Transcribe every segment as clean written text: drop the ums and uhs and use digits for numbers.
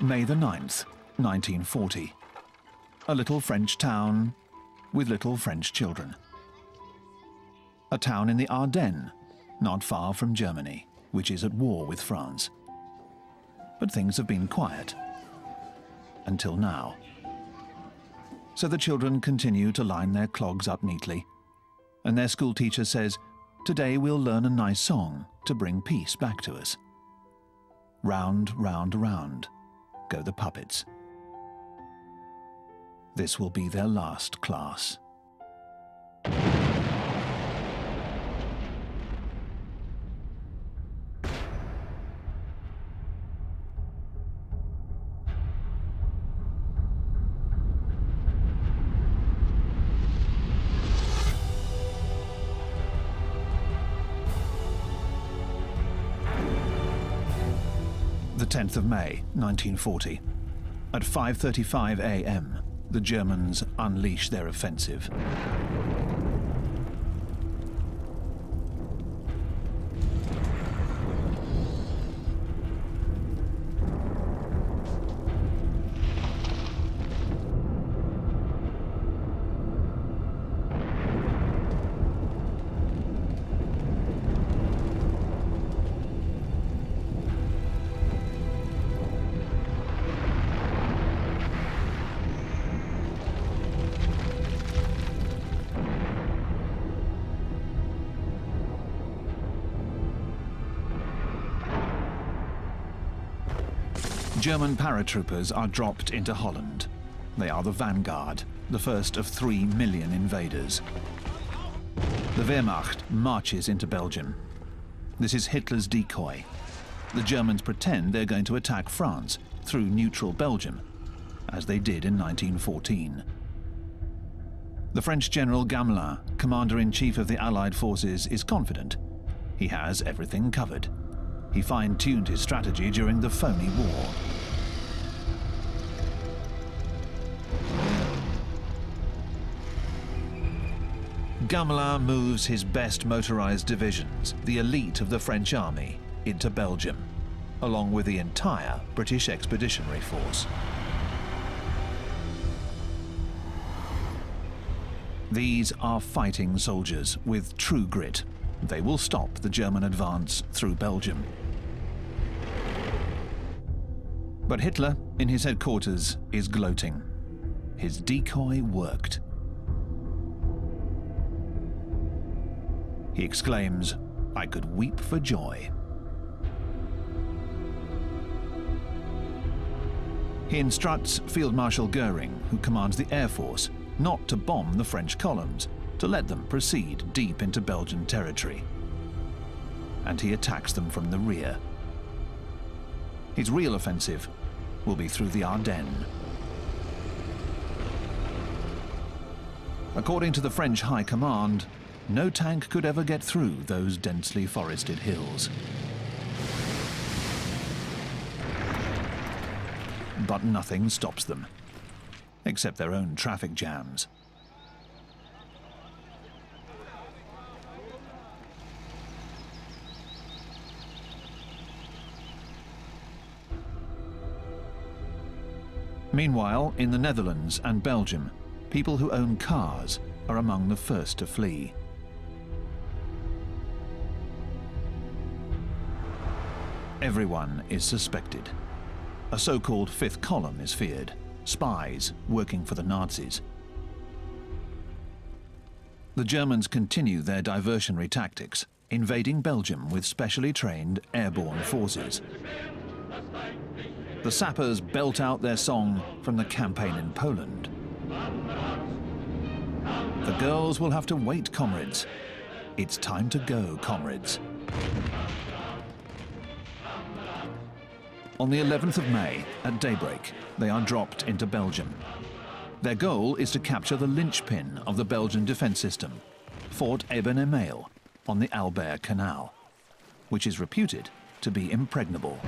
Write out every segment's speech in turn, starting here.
May the 9th, 1940. A little French town with little French children. A town in the Ardennes, not far from Germany, which is at war with France. But things have been quiet. Until now. So the children continue to line their clogs up neatly, and their school teacher says, "Today we'll learn a nice song to bring peace back to us." Round, round, round go the puppets. This will be their last class. The 10th of May, 1940. At 5:35 a.m., the Germans unleash their offensive. German paratroopers are dropped into Holland. They are the vanguard, the first of 3 million invaders. The Wehrmacht marches into Belgium. This is Hitler's decoy. The Germans pretend they're going to attack France through neutral Belgium, as they did in 1914. The French General Gamelin, commander-in-chief of the Allied forces, is confident. He has everything covered. He fine-tuned his strategy during the phony war. Gamelin moves his best motorized divisions, the elite of the French army, into Belgium, along with the entire British Expeditionary Force. These are fighting soldiers with true grit. They will stop the German advance through Belgium. But Hitler, in his headquarters, is gloating. His decoy worked. He exclaims, "I could weep for joy." He instructs Field Marshal Goering, who commands the Air Force, not to bomb the French columns, to let them proceed deep into Belgian territory. And he attacks them from the rear. His real offensive will be through the Ardennes. According to the French High Command, no tank could ever get through those densely forested hills. But nothing stops them, except their own traffic jams. Meanwhile, in the Netherlands and Belgium, people who own cars are among the first to flee. Everyone is suspected. A so-called fifth column is feared, spies working for the Nazis. The Germans continue their diversionary tactics, invading Belgium with specially trained airborne forces. The sappers belt out their song from the campaign in Poland. The girls will have to wait, comrades. It's time to go, comrades. On the 11th of May, at daybreak, they are dropped into Belgium. Their goal is to capture the linchpin of the Belgian defense system, Fort Eben-Emael, on the Albert Canal, which is reputed to be impregnable.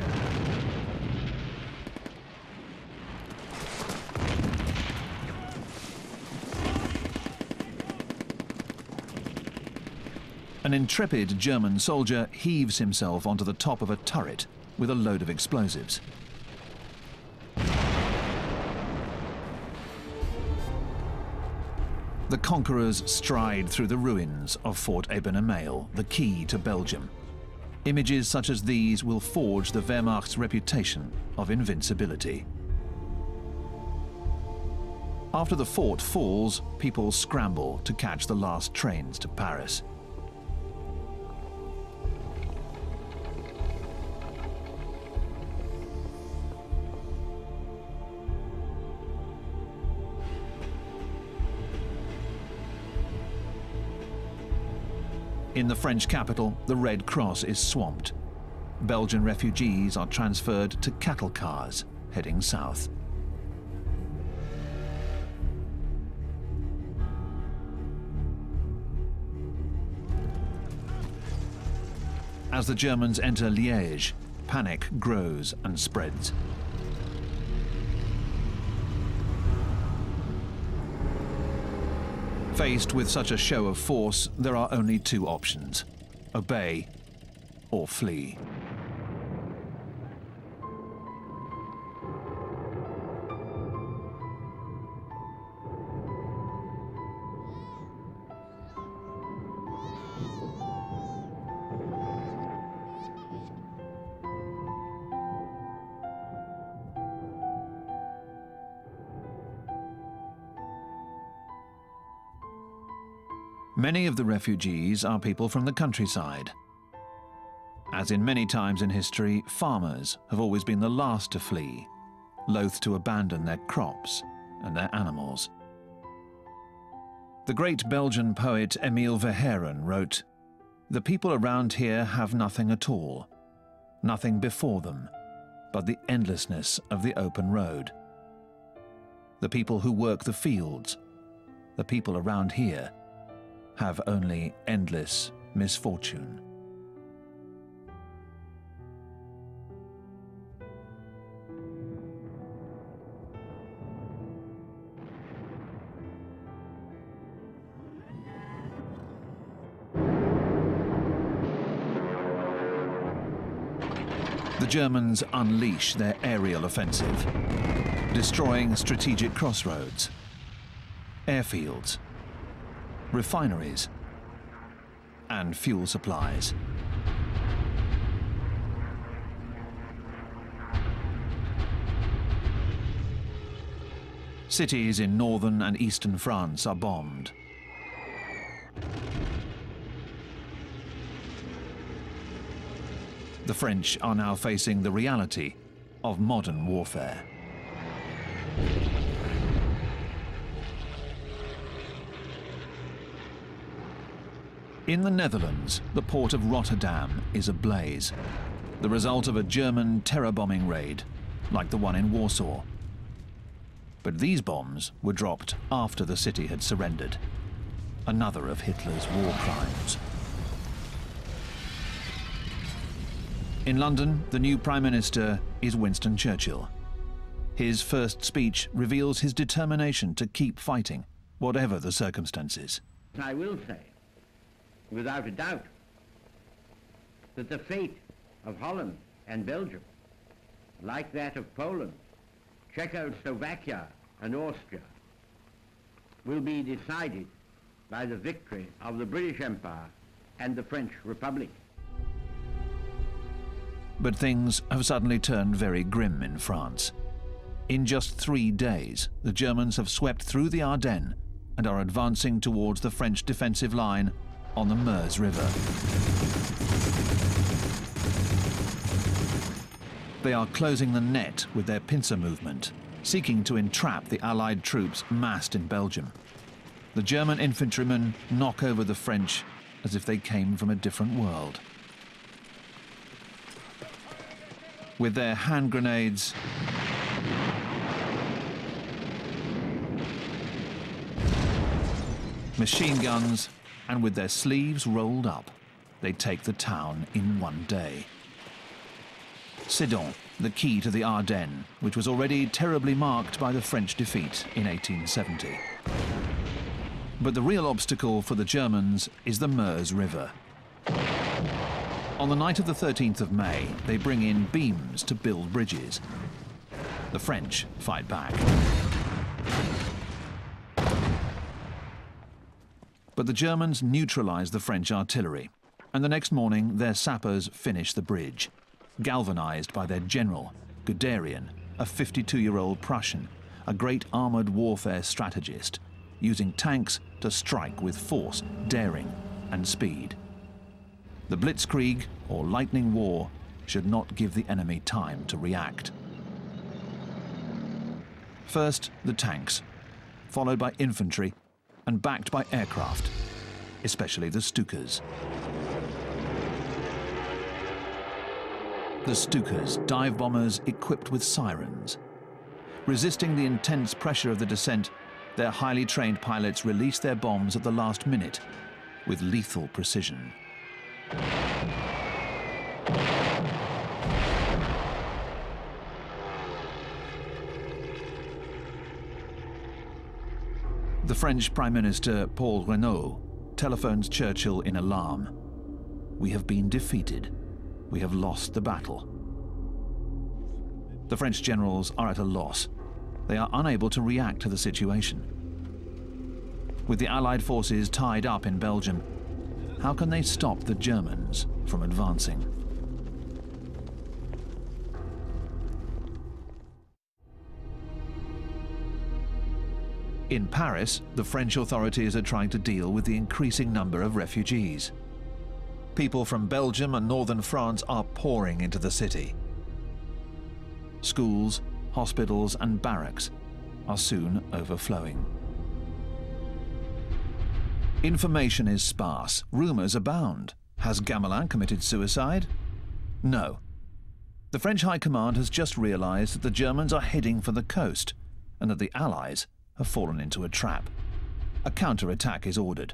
An intrepid German soldier heaves himself onto the top of a turret with a load of explosives. The conquerors stride through the ruins of Fort Eben-Emael, the key to Belgium. Images such as these will forge the Wehrmacht's reputation of invincibility. After the fort falls, people scramble to catch the last trains to Paris. In the French capital, the Red Cross is swamped. Belgian refugees are transferred to cattle cars heading south. As the Germans enter Liège, panic grows and spreads. Faced with such a show of force, there are only two options: obey or flee. Many of the refugees are people from the countryside. As in many times in history, farmers have always been the last to flee, loath to abandon their crops and their animals. The great Belgian poet Emile Verhaeren wrote, "The people around here have nothing at all, nothing before them, but the endlessness of the open road. The people who work the fields, the people around here, have only endless misfortune." The Germans unleash their aerial offensive, destroying strategic crossroads, airfields, refineries, and fuel supplies. Cities in northern and eastern France are bombed. The French are now facing the reality of modern warfare. In the Netherlands, the port of Rotterdam is ablaze, the result of a German terror bombing raid, like the one in Warsaw. But these bombs were dropped after the city had surrendered, another of Hitler's war crimes. In London, the new Prime Minister is Winston Churchill. His first speech reveals his determination to keep fighting, whatever the circumstances. I will say, without a doubt, that the fate of Holland and Belgium, like that of Poland, Czechoslovakia and Austria, will be decided by the victory of the British Empire and the French Republic. But things have suddenly turned very grim in France. In just 3 days, the Germans have swept through the Ardennes and are advancing towards the French defensive line on the Meuse River. They are closing the net with their pincer movement, seeking to entrap the Allied troops massed in Belgium. The German infantrymen knock over the French as if they came from a different world. With their hand grenades, machine guns, and with their sleeves rolled up, they take the town in 1 day. Sedan, the key to the Ardennes, which was already terribly marked by the French defeat in 1870. But the real obstacle for the Germans is the Meuse River. On the night of the 13th of May, they bring in beams to build bridges. The French fight back. But the Germans neutralized the French artillery, and the next morning their sappers finished the bridge, galvanized by their general, Guderian, a 52-year-old Prussian, a great armored warfare strategist, using tanks to strike with force, daring, and speed. The Blitzkrieg, or lightning war, should not give the enemy time to react. First, the tanks, followed by infantry, and backed by aircraft, especially the Stukas. The Stukas, dive bombers equipped with sirens. Resisting the intense pressure of the descent, their highly trained pilots released their bombs at the last minute with lethal precision. The French Prime Minister Paul Reynaud telephones Churchill in alarm. "We have been defeated. We have lost the battle." The French generals are at a loss. They are unable to react to the situation. With the Allied forces tied up in Belgium, how can they stop the Germans from advancing? In Paris, the French authorities are trying to deal with the increasing number of refugees. People from Belgium and northern France are pouring into the city. Schools, hospitals, and barracks are soon overflowing. Information is sparse, rumors abound. Has Gamelin committed suicide? No. The French High Command has just realized that the Germans are heading for the coast and that the Allies have fallen into a trap. A counter-attack is ordered,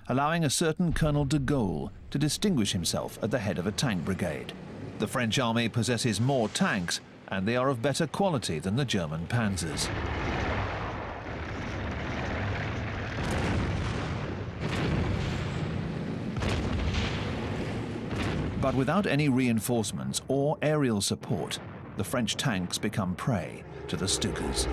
allowing a certain Colonel de Gaulle to distinguish himself at the head of a tank brigade. The French army possesses more tanks, and they are of better quality than the German panzers. But without any reinforcements or aerial support, the French tanks become prey to the Stukas.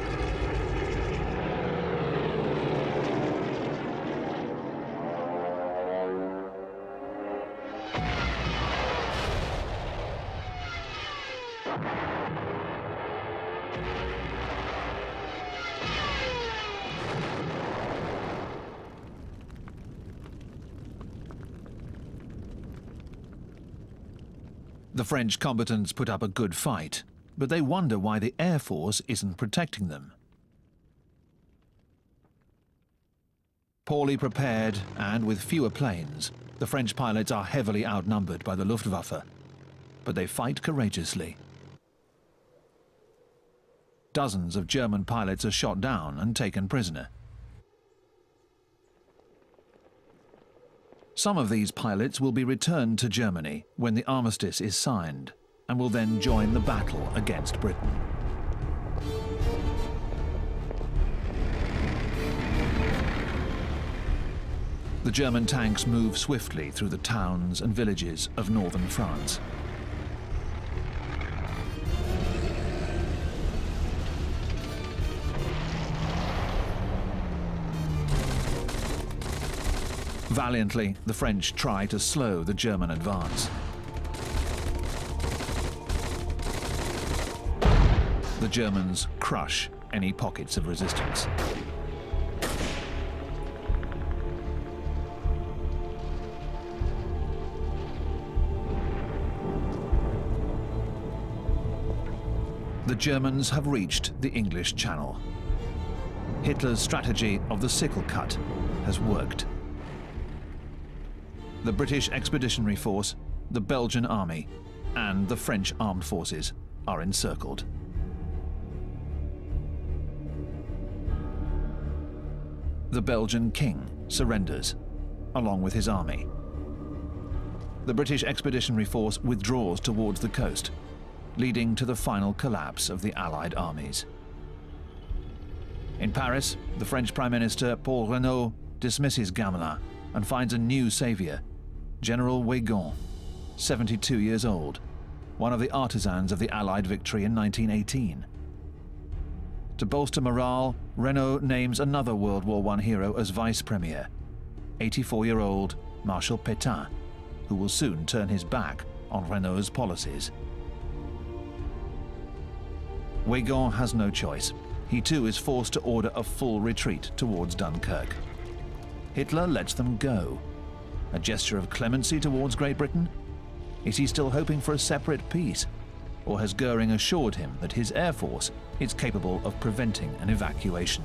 The French combatants put up a good fight, but they wonder why the Air Force isn't protecting them. Poorly prepared and with fewer planes, the French pilots are heavily outnumbered by the Luftwaffe, but they fight courageously. Dozens of German pilots are shot down and taken prisoner. Some of these pilots will be returned to Germany when the armistice is signed and will then join the battle against Britain. The German tanks move swiftly through the towns and villages of northern France. Valiantly, the French try to slow the German advance. The Germans crush any pockets of resistance. The Germans have reached the English Channel. Hitler's strategy of the sickle cut has worked. The British Expeditionary Force, the Belgian Army, and the French armed forces are encircled. The Belgian king surrenders, along with his army. The British Expeditionary Force withdraws towards the coast, leading to the final collapse of the Allied armies. In Paris, the French Prime Minister Paul Reynaud dismisses Gamelin and finds a new savior, General Weygand, 72 years old, one of the artisans of the Allied victory in 1918. To bolster morale, Reynaud names another World War I hero as vice premier, 84-year-old Marshal Pétain, who will soon turn his back on Renault's policies. Weygand has no choice. He too is forced to order a full retreat towards Dunkirk. Hitler lets them go. A gesture of clemency towards Great Britain? Is he still hoping for a separate peace? Or has Goering assured him that his air force is capable of preventing an evacuation?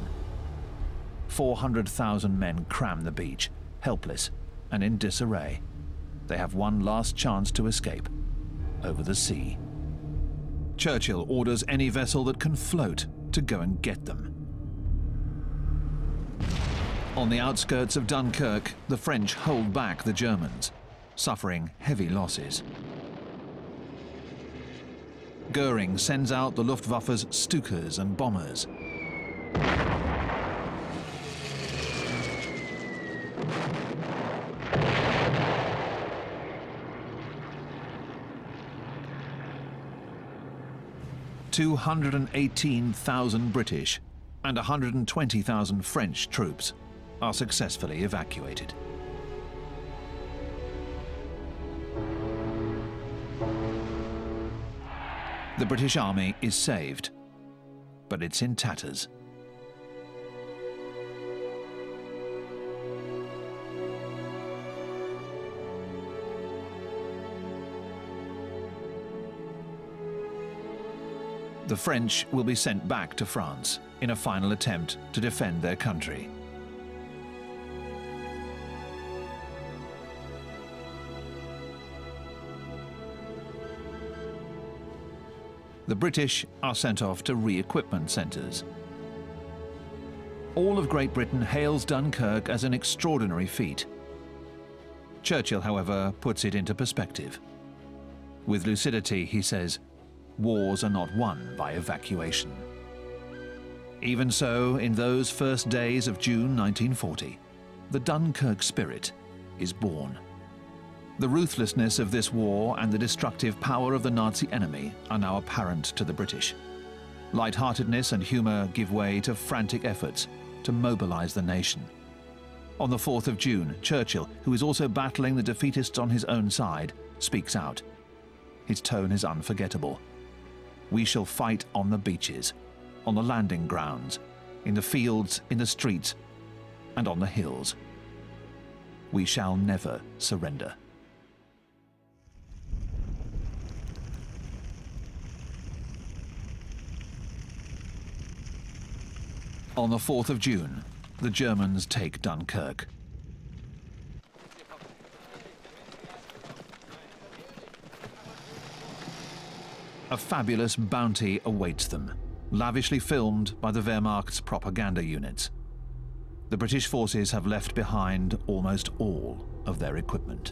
400,000 men cram the beach, helpless and in disarray. They have one last chance to escape, over the sea. Churchill orders any vessel that can float to go and get them. On the outskirts of Dunkirk, the French hold back the Germans, suffering heavy losses. Goering sends out the Luftwaffe's Stukas and bombers. "218,000 British and 120,000 French troops are successfully evacuated. The British Army is saved, but it's in tatters. The French will be sent back to France in a final attempt to defend their country. The British are sent off to re-equipment centres. All of Great Britain hails Dunkirk as an extraordinary feat. Churchill, however, puts it into perspective. With lucidity, he says, "Wars are not won by evacuation." Even so, in those first days of June 1940, the Dunkirk spirit is born. The ruthlessness of this war and the destructive power of the Nazi enemy are now apparent to the British. Lightheartedness and humour give way to frantic efforts to mobilise the nation. On the 4th of June, Churchill, who is also battling the defeatists on his own side, speaks out. His tone is unforgettable. "We shall fight on the beaches, on the landing grounds, in the fields, in the streets, and on the hills. We shall never surrender." On the 4th of June, the Germans take Dunkirk. A fabulous bounty awaits them, lavishly filmed by the Wehrmacht's propaganda units. The British forces have left behind almost all of their equipment.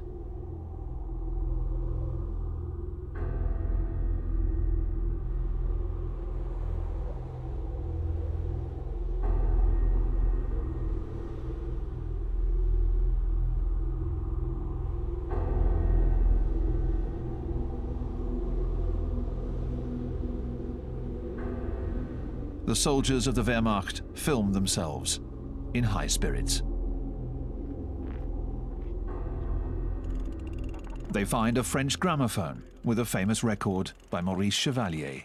The soldiers of the Wehrmacht film themselves in high spirits. They find a French gramophone with a famous record by Maurice Chevalier.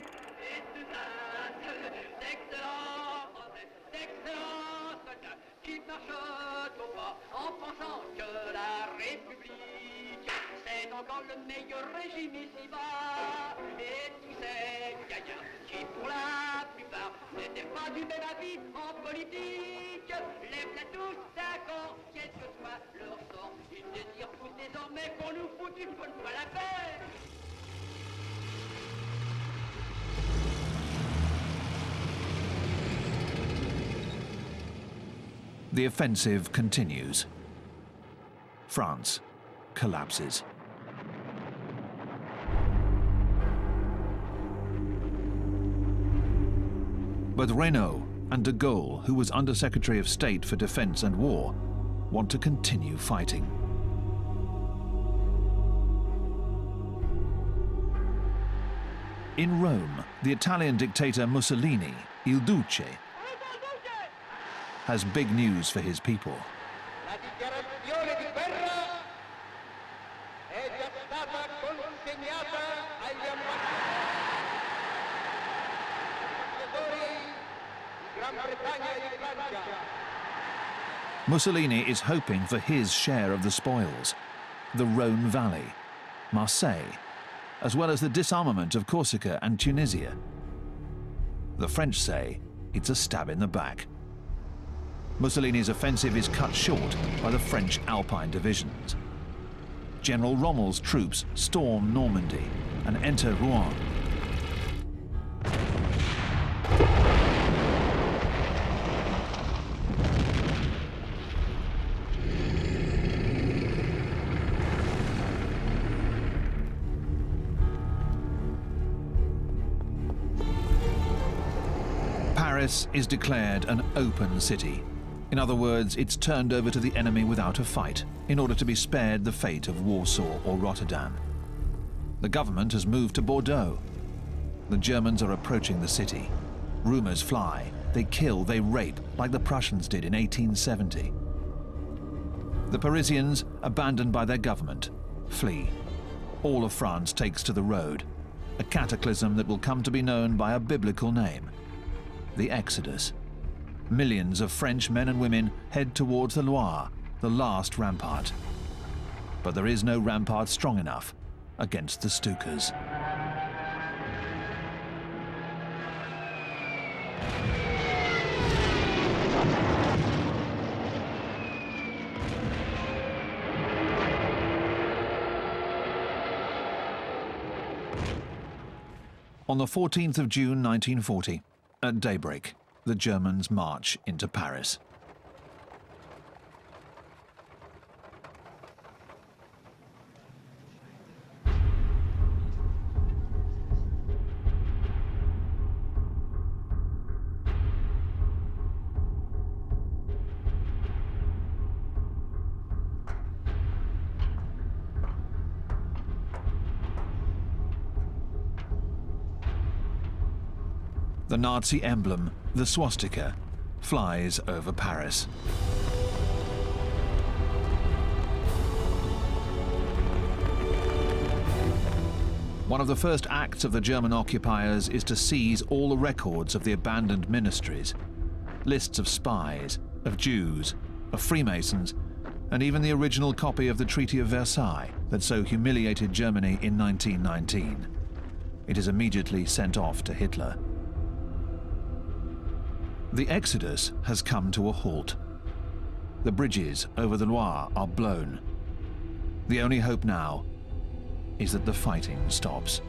The offensive continues. France collapses. But Renault and de Gaulle, who was Under-Secretary of State for Defense and War, want to continue fighting. In Rome, the Italian dictator Mussolini, Il Duce, has big news for his people. La dichiarazione Mussolini is hoping for his share of the spoils, the Rhone Valley, Marseille, as well as the disarmament of Corsica and Tunisia. The French say it's a stab in the back. Mussolini's offensive is cut short by the French Alpine divisions. General Rommel's troops storm Normandy and enter Rouen. Paris is declared an open city. In other words, it's turned over to the enemy without a fight, in order to be spared the fate of Warsaw or Rotterdam. The government has moved to Bordeaux. The Germans are approaching the city. Rumors fly. They kill, they rape, like the Prussians did in 1870. The Parisians, abandoned by their government, flee. All of France takes to the road, a cataclysm that will come to be known by a biblical name: the Exodus. Millions of French men and women head towards the Loire, the last rampart. But there is no rampart strong enough against the Stukas. On the 14th of June 1940, at daybreak, the Germans march into Paris. The Nazi emblem, the swastika, flies over Paris. One of the first acts of the German occupiers is to seize all the records of the abandoned ministries, lists of spies, of Jews, of Freemasons, and even the original copy of the Treaty of Versailles that so humiliated Germany in 1919. It is immediately sent off to Hitler. The exodus has come to a halt. The bridges over the Loire are blown. The only hope now is that the fighting stops.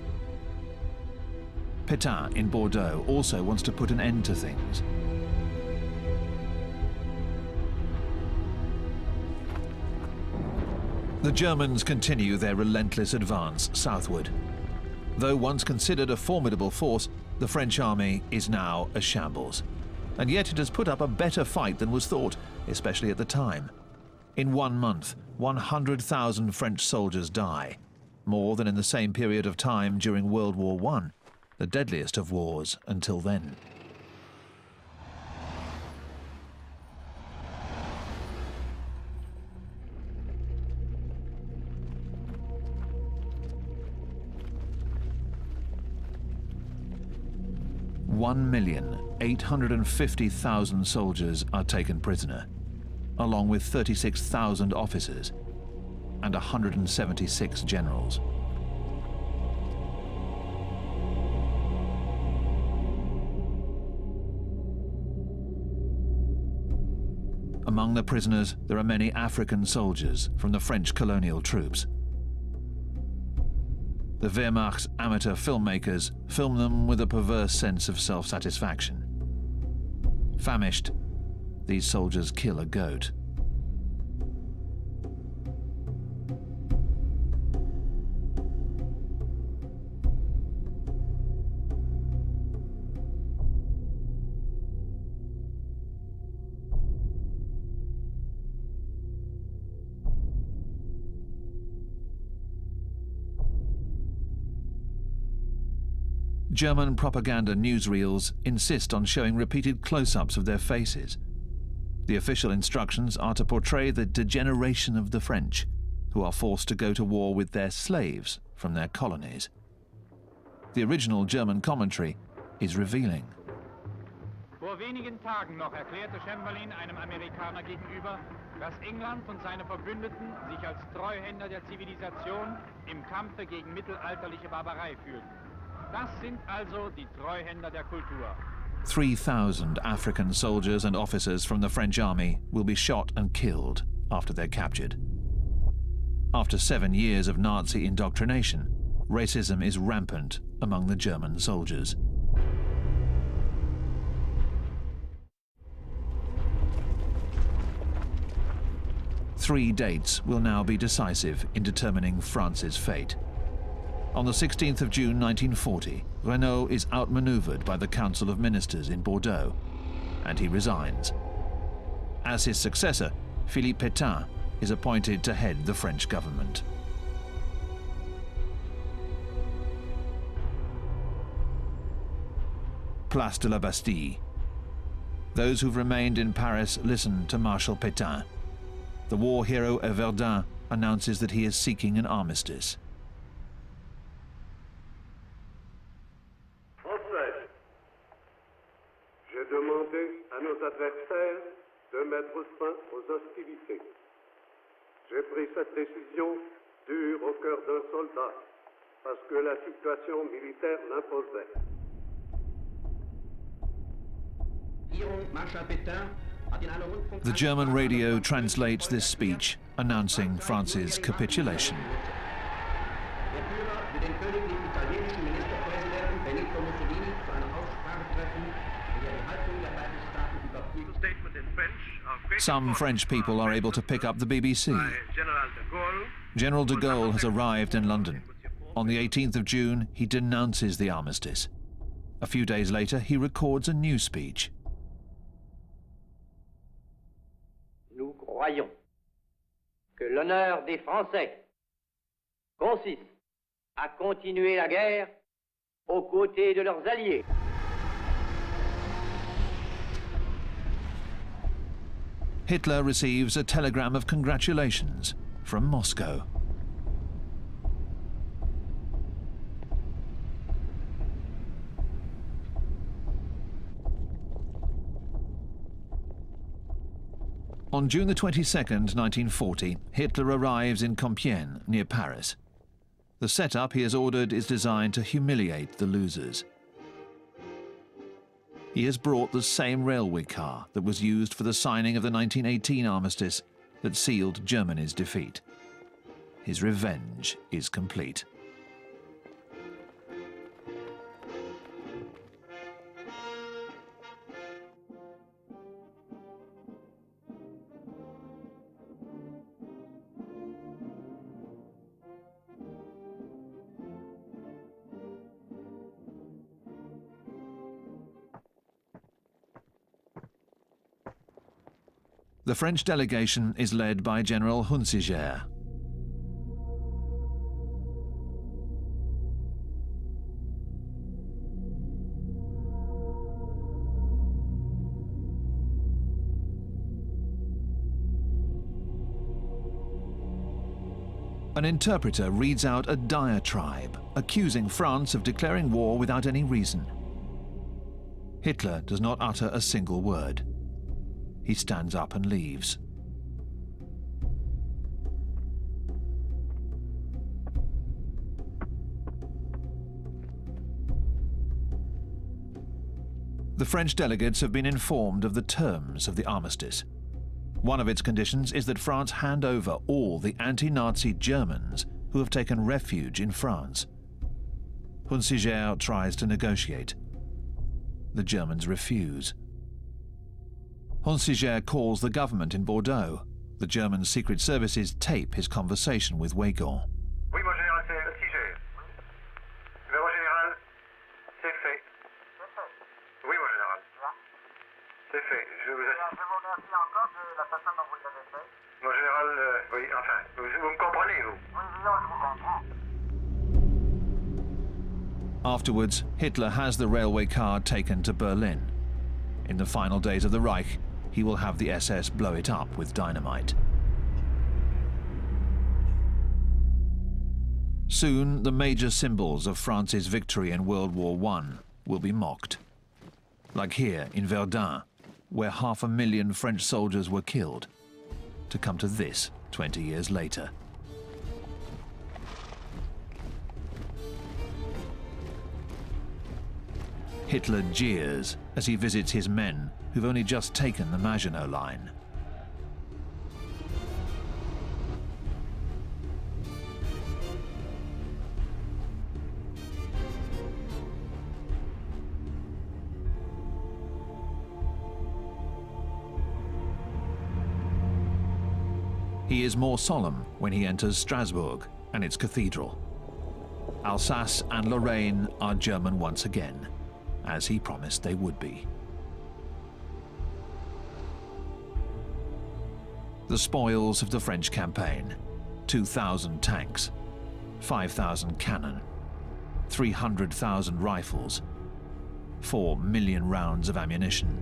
Pétain in Bordeaux also wants to put an end to things. The Germans continue their relentless advance southward. Though once considered a formidable force, the French army is now a shambles. And yet it has put up a better fight than was thought, especially at the time. In 1 month, 100,000 French soldiers die, more than in the same period of time during World War I, the deadliest of wars until then. $1,850,000 soldiers are taken prisoner, along with 36,000 officers and 176 generals. Among the prisoners, there are many African soldiers from the French colonial troops. The Wehrmacht's amateur filmmakers film them with a perverse sense of self-satisfaction. Famished, these soldiers kill a goat. German propaganda newsreels insist on showing repeated close-ups of their faces. The official instructions are to portray the degeneration of the French, who are forced to go to war with their slaves from their colonies. The original German commentary is revealing. Vor wenigen Tagen noch erklärte Chamberlain einem Amerikaner gegenüber, dass England und seine Verbündeten sich als Treuhänder der Zivilisation im Kampfe gegen mittelalterliche Barbarei fühlten. Das sind also die Treuhänder der Kultur. 3,000 African soldiers and officers from the French army will be shot and killed after they're captured. After 7 years of Nazi indoctrination, racism is rampant among the German soldiers. Three dates will now be decisive in determining France's fate. On the 16th of June 1940, Renaud is outmaneuvered by the Council of Ministers in Bordeaux, and he resigns. As his successor, Philippe Pétain is appointed to head the French government. Place de la Bastille. Those who've remained in Paris listen to Marshal Pétain. The war hero at Verdun announces that he is seeking an armistice. Français, j'ai demandé à nos adversaires de mettre fin aux hostilités. J'ai pris cette décision dure au cœur d'un soldat parce que la situation militaire l'imposait. The German radio translates this speech, announcing France's capitulation. Some French people are able to pick up the BBC. General de Gaulle has arrived in London. On the 18th of June, he denounces the armistice. A few days later, he records a new speech. Nous croyons que l'honneur des Français consiste à continuer la guerre aux côtés de leurs alliés. Hitler receives a telegram of congratulations from Moscow. On June the 22nd, 1940, Hitler arrives in Compiègne, near Paris. The setup he has ordered is designed to humiliate the losers. He has brought the same railway car that was used for the signing of the 1918 armistice that sealed Germany's defeat. His revenge is complete. The French delegation is led by General Hunsiger. An interpreter reads out a diatribe, accusing France of declaring war without any reason. Hitler does not utter a single word. He stands up and leaves. The French delegates have been informed of the terms of the armistice. One of its conditions is that France hand over all the anti-Nazi Germans who have taken refuge in France. Hunsiger tries to negotiate. The Germans refuse. Hunsiger calls the government in Bordeaux. The German secret services tape his conversation with Weygand. Oui, mon général, c'est Hunsiger. Mais mon général, c'est fait. Oui, mon général. C'est fait. Je vous remercie encore de la façon dont vous l'avez fait. Mon général, oui, enfin, vous me comprenez, vous? Oui, non, je vous comprends. Afterwards, Hitler has the railway car taken to Berlin. In the final days of the Reich, he will have the SS blow it up with dynamite. Soon, the major symbols of France's victory in World War I will be mocked. Like here in Verdun, where 500,000 French soldiers were killed, to come to this 20 years later. Hitler jeers as he visits his men who've only just taken the Maginot Line. He is more solemn when he enters Strasbourg and its cathedral. Alsace and Lorraine are German once again, as he promised they would be. The spoils of the French campaign: 2,000 tanks, 5,000 cannon, 300,000 rifles, 4 million rounds of ammunition.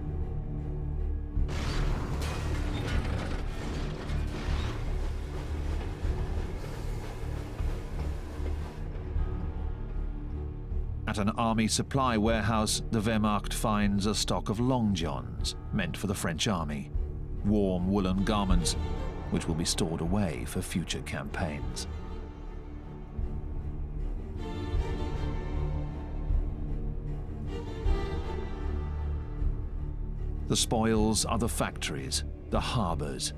At an army supply warehouse, the Wehrmacht finds a stock of long johns meant for the French army, warm woolen garments which will be stored away for future campaigns. The spoils are the factories, the harbours,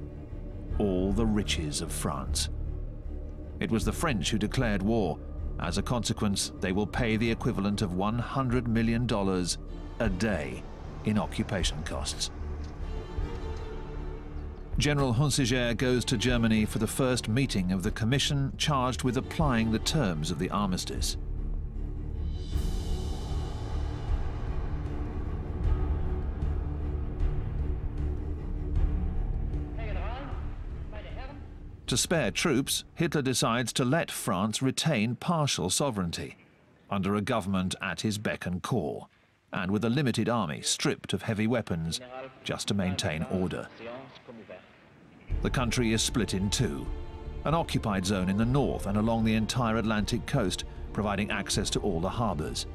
all the riches of France. It was the French who declared war. As a consequence, they will pay the equivalent of $100 million a day in occupation costs. General Hunsinger goes to Germany for the first meeting of the commission charged with applying the terms of the armistice. To spare troops, Hitler decides to let France retain partial sovereignty, under a government at his beck and call, and with a limited army stripped of heavy weapons, just to maintain order. The country is split in two, an occupied zone in the north and along the entire Atlantic coast, providing access to all the harbours.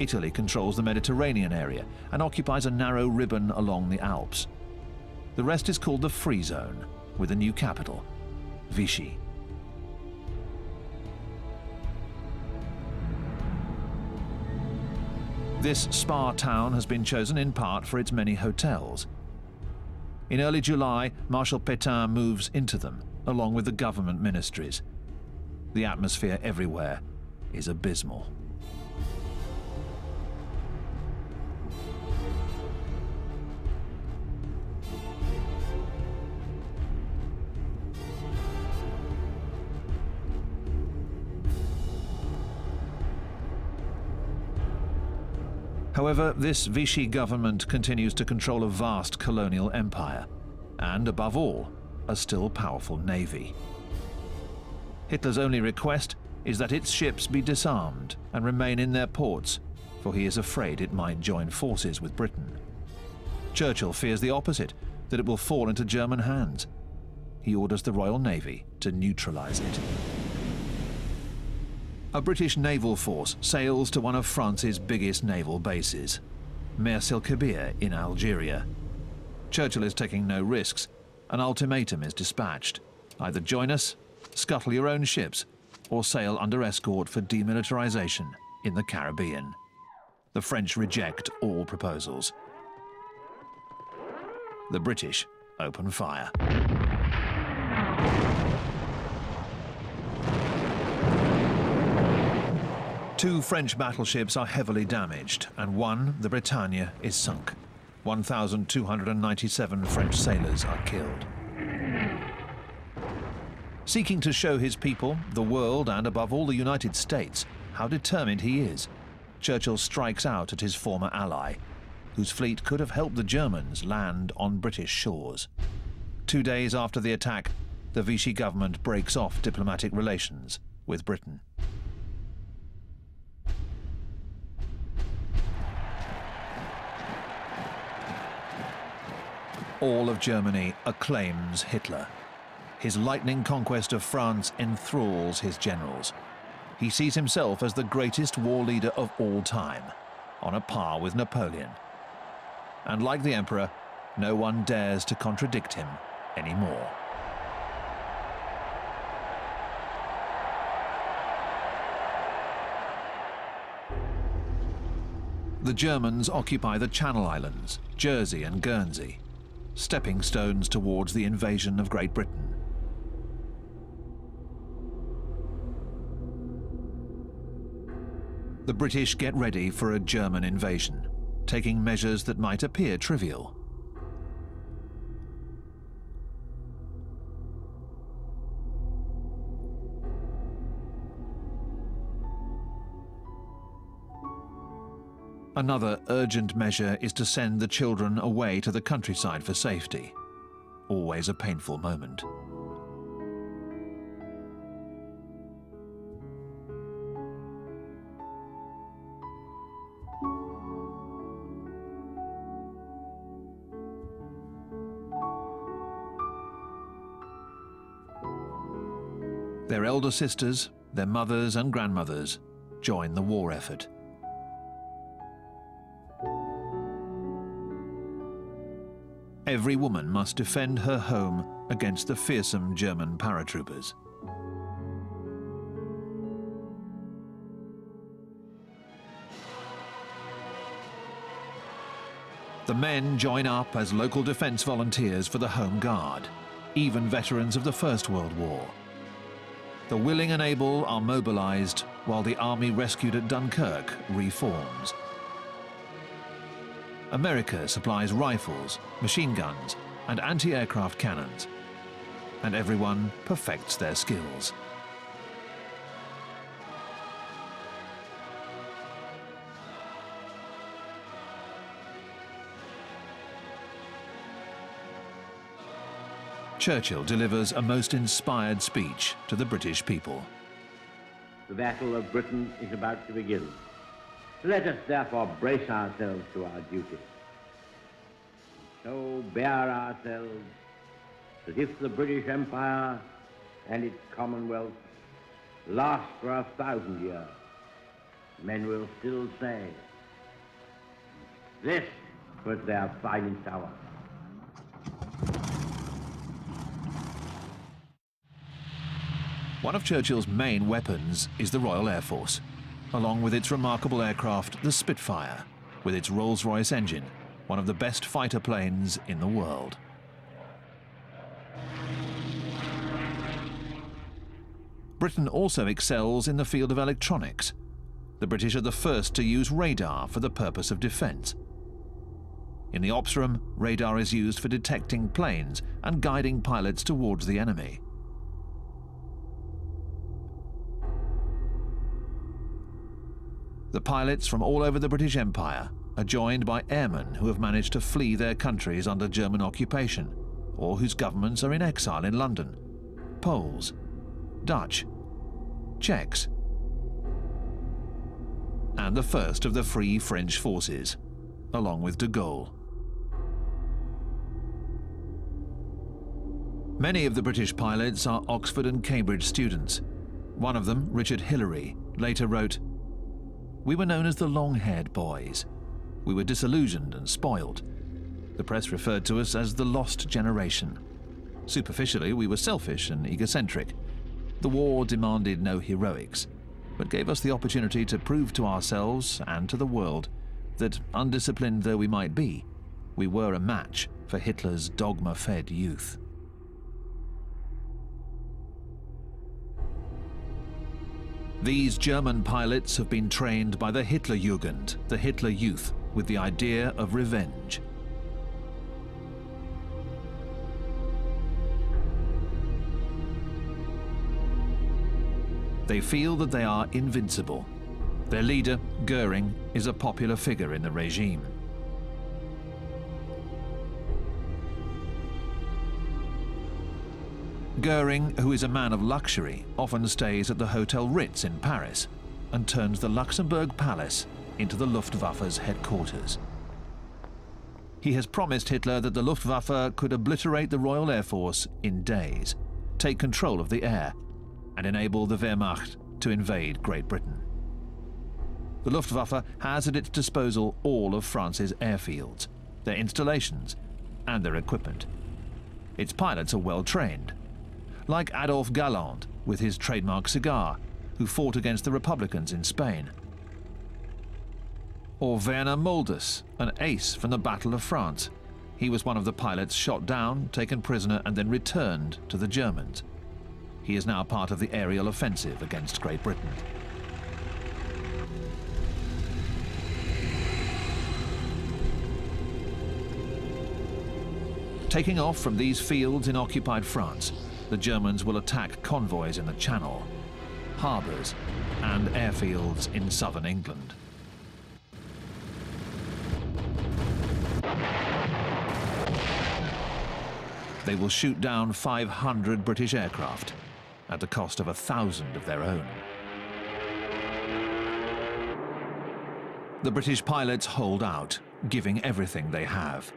Italy controls the Mediterranean area and occupies a narrow ribbon along the Alps. The rest is called the Free Zone, with a new capital, Vichy. This spa town has been chosen in part for its many hotels. In early July, Marshal Pétain moves into them, along with the government ministries. The atmosphere everywhere is abysmal. However, this Vichy government continues to control a vast colonial empire, and above all, a still powerful navy. Hitler's only request is that its ships be disarmed and remain in their ports, for he is afraid it might join forces with Britain. Churchill fears the opposite, that it will fall into German hands. He orders the Royal Navy to neutralize it. A British naval force sails to one of France's biggest naval bases, Mers el Kebir in Algeria. Churchill is taking no risks. An ultimatum is dispatched: either join us, scuttle your own ships, or sail under escort for demilitarization in the Caribbean. The French reject all proposals. The British open fire. Two French battleships are heavily damaged, and one, the Britannia, is sunk. 1,297 French sailors are killed. Seeking to show his people, the world, and above all the United States, how determined he is, Churchill strikes out at his former ally, whose fleet could have helped the Germans land on British shores. 2 days after the attack, the Vichy government breaks off diplomatic relations with Britain. All of Germany acclaims Hitler. His lightning conquest of France enthralls his generals. he sees himself as the greatest war leader of all time, on a par with Napoleon. And like the Emperor, no one dares to contradict him anymore. The Germans occupy the Channel Islands, Jersey and Guernsey, stepping stones towards the invasion of Great Britain. The British get ready for a German invasion, taking measures that might appear trivial. Another urgent measure is to send the children away to the countryside for safety. Always a painful moment. Their elder sisters, their mothers and grandmothers join the war effort. Every woman must defend her home against the fearsome German paratroopers. The men join up as local defence volunteers for the Home Guard, even veterans of the First World War. The willing and able are mobilised while the army rescued at Dunkirk reforms. America supplies rifles, machine guns and anti-aircraft cannons, and everyone perfects their skills. Churchill delivers a most inspired speech to the British people. The Battle of Britain is about to begin. Let us therefore brace ourselves to our duty. So bear ourselves that if the British Empire and its Commonwealth last for 1,000 years, men will still say, this was their finest hour. One of Churchill's main weapons is the Royal Air Force, along with its remarkable aircraft, the Spitfire, with its Rolls-Royce engine, one of the best fighter planes in the world. Britain also excels in the field of electronics. The British are the first to use radar for the purpose of defence. In the ops room, radar is used for detecting planes and guiding pilots towards the enemy. The pilots from all over the British Empire are joined by airmen who have managed to flee their countries under German occupation, or whose governments are in exile in London. Poles, Dutch, Czechs, and the first of the Free French forces, along with de Gaulle. Many of the British pilots are Oxford and Cambridge students. One of them, Richard Hillary, later wrote, "We were known as the long-haired boys. We were disillusioned and spoiled. The press referred to us as the lost generation. Superficially, we were selfish and egocentric. The war demanded no heroics, but gave us the opportunity to prove to ourselves and to the world that, undisciplined though we might be, we were a match for Hitler's dogma-fed youth." These German pilots have been trained by the Hitlerjugend, the Hitler Youth, with the idea of revenge. They feel that they are invincible. Their leader, Goering, is a popular figure in the regime. Goering, who is a man of luxury, often stays at the Hotel Ritz in Paris and turns the Luxembourg Palace into the Luftwaffe's headquarters. He has promised Hitler that the Luftwaffe could obliterate the Royal Air Force in days, take control of the air, and enable the Wehrmacht to invade Great Britain. The Luftwaffe has at its disposal all of France's airfields, their installations, and their equipment. Its pilots are well trained, like Adolphe Galland with his trademark cigar, who fought against the Republicans in Spain. Or Werner Mulders, an ace from the Battle of France. He was one of the pilots shot down, taken prisoner, and then returned to the Germans. He is now part of the aerial offensive against Great Britain. Taking off from these fields in occupied France, the Germans will attack convoys in the Channel, harbours, and airfields in southern England. They will shoot down 500 British aircraft at the cost of 1,000 of their own. The British pilots hold out, giving everything they have.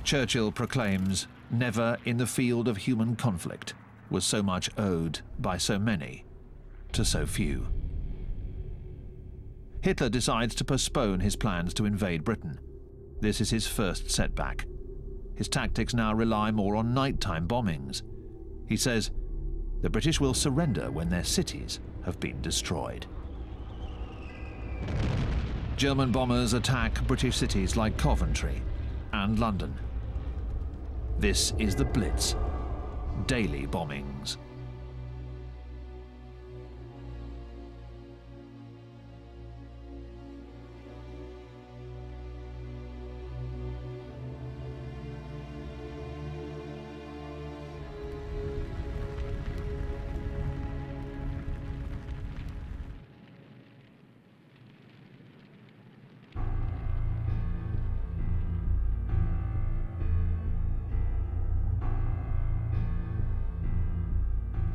Churchill proclaims, "Never in the field of human conflict was so much owed by so many to so few." Hitler decides to postpone his plans to invade Britain. This is his first setback. His tactics now rely more on nighttime bombings. He says, the British will surrender when their cities have been destroyed. German bombers attack British cities like Coventry and London. This is the Blitz, daily bombings.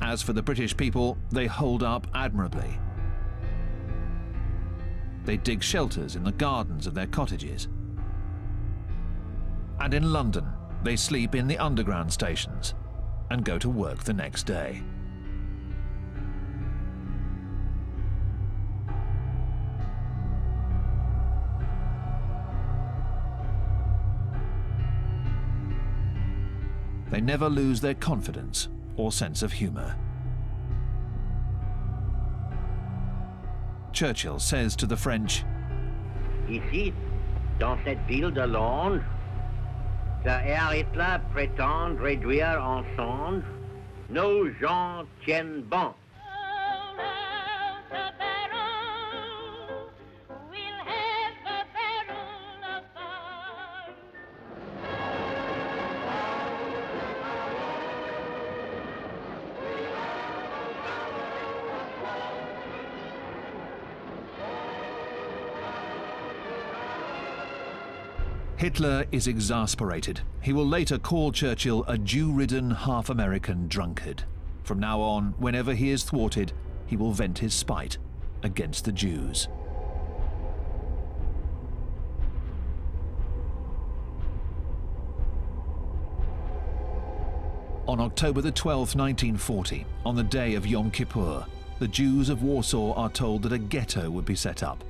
As for the British people, they hold up admirably. They dig shelters in the gardens of their cottages. And in London, they sleep in the underground stations and go to work the next day. They never lose their confidence or sense of humour. Churchill says to the French, Ici, dans cette ville de Londres, que Herr Hitler prétend réduire en cendres, nos gens tiennent bon. Hitler is exasperated. He will later call Churchill a Jew-ridden half-American drunkard. From now on, whenever he is thwarted, he will vent his spite against the Jews. On October the 12th, 1940, on the day of Yom Kippur, the Jews of Warsaw are told that a ghetto would be set up.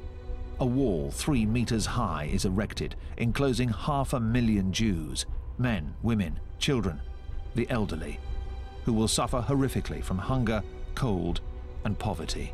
A wall 3 meters high is erected, enclosing 500,000 Jews, men, women, children, the elderly, who will suffer horrifically from hunger, cold, and poverty.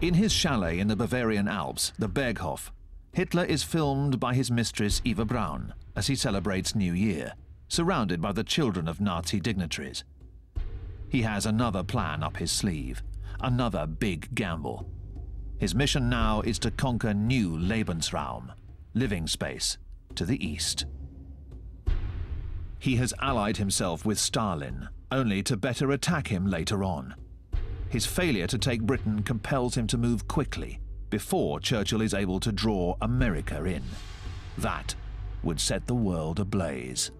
In his chalet in the Bavarian Alps, the Berghof, Hitler is filmed by his mistress Eva Braun as he celebrates New Year, surrounded by the children of Nazi dignitaries. He has another plan up his sleeve, another big gamble. His mission now is to conquer new Lebensraum, living space, to the east. He has allied himself with Stalin, only to better attack him later on. His failure to take Britain compels him to move quickly, before Churchill is able to draw America in. That would set the world ablaze.